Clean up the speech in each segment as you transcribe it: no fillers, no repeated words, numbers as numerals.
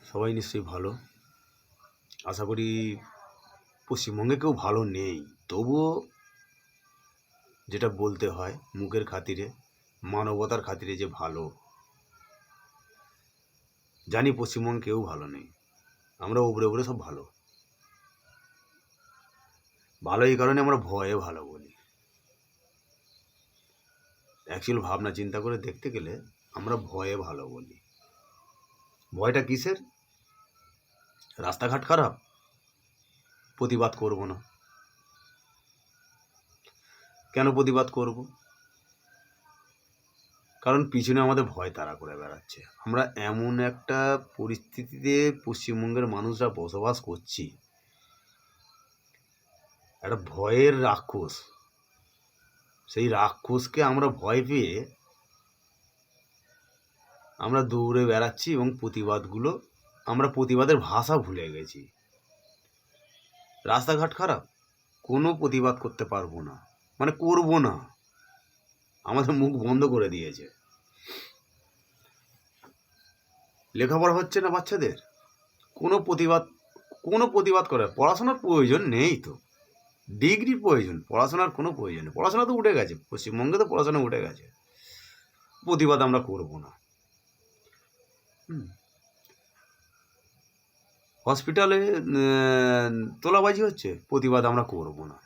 সবাই নিশ্চয়ই ভালো। আশা করি পশ্চিমবঙ্গে কেউ ভালো নেই। তবুও যেটা বলতে হয় মুখের খাতিরে, মানবতার খাতিরে যে ভালো। জানি পশ্চিমবঙ্গে কেউ ভালো নেই। আমরা উপরে সব ভালো। ভালো এই কারণে আমরা ভয়ে ভালো বলি। অ্যাকচুয়াল ভাবনা চিন্তা করে দেখতে গেলে আমরা ভয়ে ভালো বলি। ভয়টা কিসের? রাস্তাঘাট খারাপ, প্রতিবাদ করব না। কেন প্রতিবাদ করব? কারণ পিছনে আমাদের ভয় তাড়া করে বেড়াচ্ছে। আমরা এমন একটা পরিস্থিতিতে পশ্চিমবঙ্গের মানুষরা বসবাস করছি, একটা ভয়ের রাক্ষস। সেই রাক্ষসকে আমরা ভয় পেয়ে আমরা দৌড়ে বেড়াচ্ছি এবং আমরা প্রতিবাদের ভাষা ভুলে গেছি। রাস্তাঘাট খারাপ, কোনো প্রতিবাদ করতে পারবো না, মানে করবো না। আমাদের মুখ বন্ধ করে দিয়েছে। লেখাপড়া হচ্ছে না বাচ্চাদের, কোনো প্রতিবাদ করে পড়াশোনার প্রয়োজন নেই তো। ডিগ্রির প্রয়োজন, পড়াশোনার কোনো প্রয়োজন নেই। পড়াশোনা তো উঠে গেছে, পশ্চিমবঙ্গে তো পড়াশোনা উঠে গেছে। প্রতিবাদ আমরা করব না। হসপিটালে তোলাবাজি হচ্ছে, প্রতিবাদ আমরা করব না।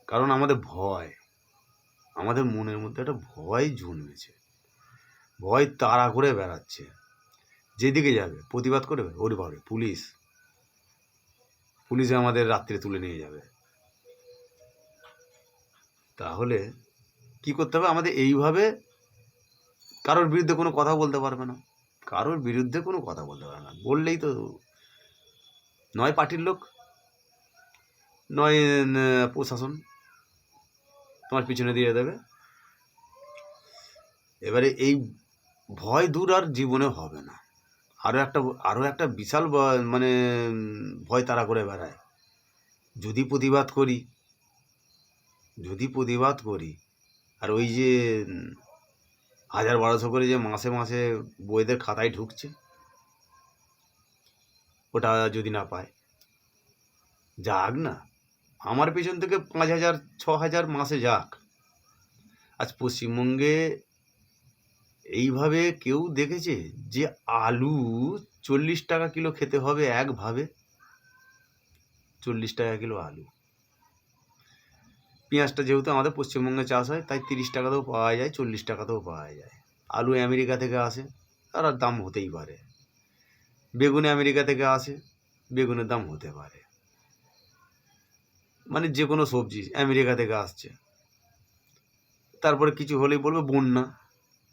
কারণ আমাদের ভয়, আমাদের মনের মধ্যে একটা ভয় জন্মেছে। ভয় তাড়া করে বেড়াচ্ছে। যেদিকে যাবে প্রতিবাদ করবে, ওরে বাবা পুলিশে আমাদের রাত্রে তুলে নিয়ে যাবে। তাহলে কি করতে হবে? আমাদের এইভাবে কারোর বিরুদ্ধে কোনো কথা বলতে পারবে না। বললেই তো নয় পার্টির লোক, নয় প্রশাসন তোমার পিছনে দিয়ে দেবে। এবারে এই ভয় দূর আর জীবনে হবে না। আরও একটা বিশাল মানে ভয় তাড়া করে বেড়ায়। যদি প্রতিবাদ করি আর ওই যে 1000-1200 করে যে মাসে মাসে বইদের খাতায় ঢুকছে, ওটা যদি না পায়, যাক না, আমার পেছন থেকে 5000-6000 মাসে যাক। আজ পশ্চিমবঙ্গে এইভাবে কেউ দেখেছে যে আলু 40 টাকা কিলো খেতে হবে একভাবে? 40 টাকা কিলো আলু। পেঁয়াজটা যেহেতু আমাদের পশ্চিমবঙ্গে চাষ হয়, তাই 30 টাকাতেও পাওয়া যায়, 40 টাকাতেও পাওয়া যায়। আলু আমেরিকা থেকে আসে, তার দাম হতেই পারে। বেগুন আমেরিকা থেকে আসে, বেগুনের দাম হতে পারে। মানে যে কোনো সবজি আমেরিকা থেকে আসছে। তারপরে কিছু হলেই বলবে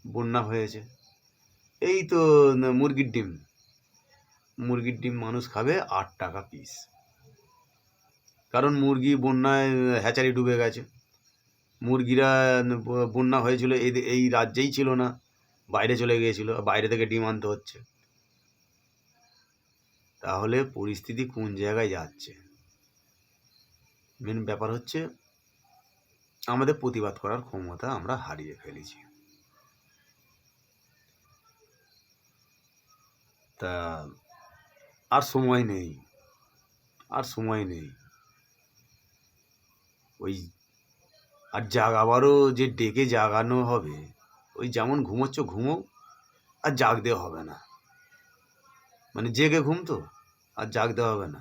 বন্যা হয়েছে। এই তো মুরগির ডিম মানুষ খাবে 8 টাকা পিস। কারণ মুরগি বন্যায় হ্যাচারি ডুবে গেছে। মুরগিরা বন্যা হয়েছিল এই রাজ্যেই ছিল না, বাইরে চলে গিয়েছিল, বাইরে থেকে ডিম আনতে হচ্ছে। তাহলে পরিস্থিতি কোন জায়গায় যাচ্ছে? মেন ব্যাপার হচ্ছে আমাদের প্রতিবাদ করার ক্ষমতা আমরা হারিয়ে ফেলেছি। তা আর সময় নেই। ওই আর জাগাবারও যে ডেকে জাগানো হবে, ওই যেমন ঘুমোচ্ছ ঘুমো, আর জাগতে হবে না। মানে জেগে ঘুম তো, আর জাগতে হবে না।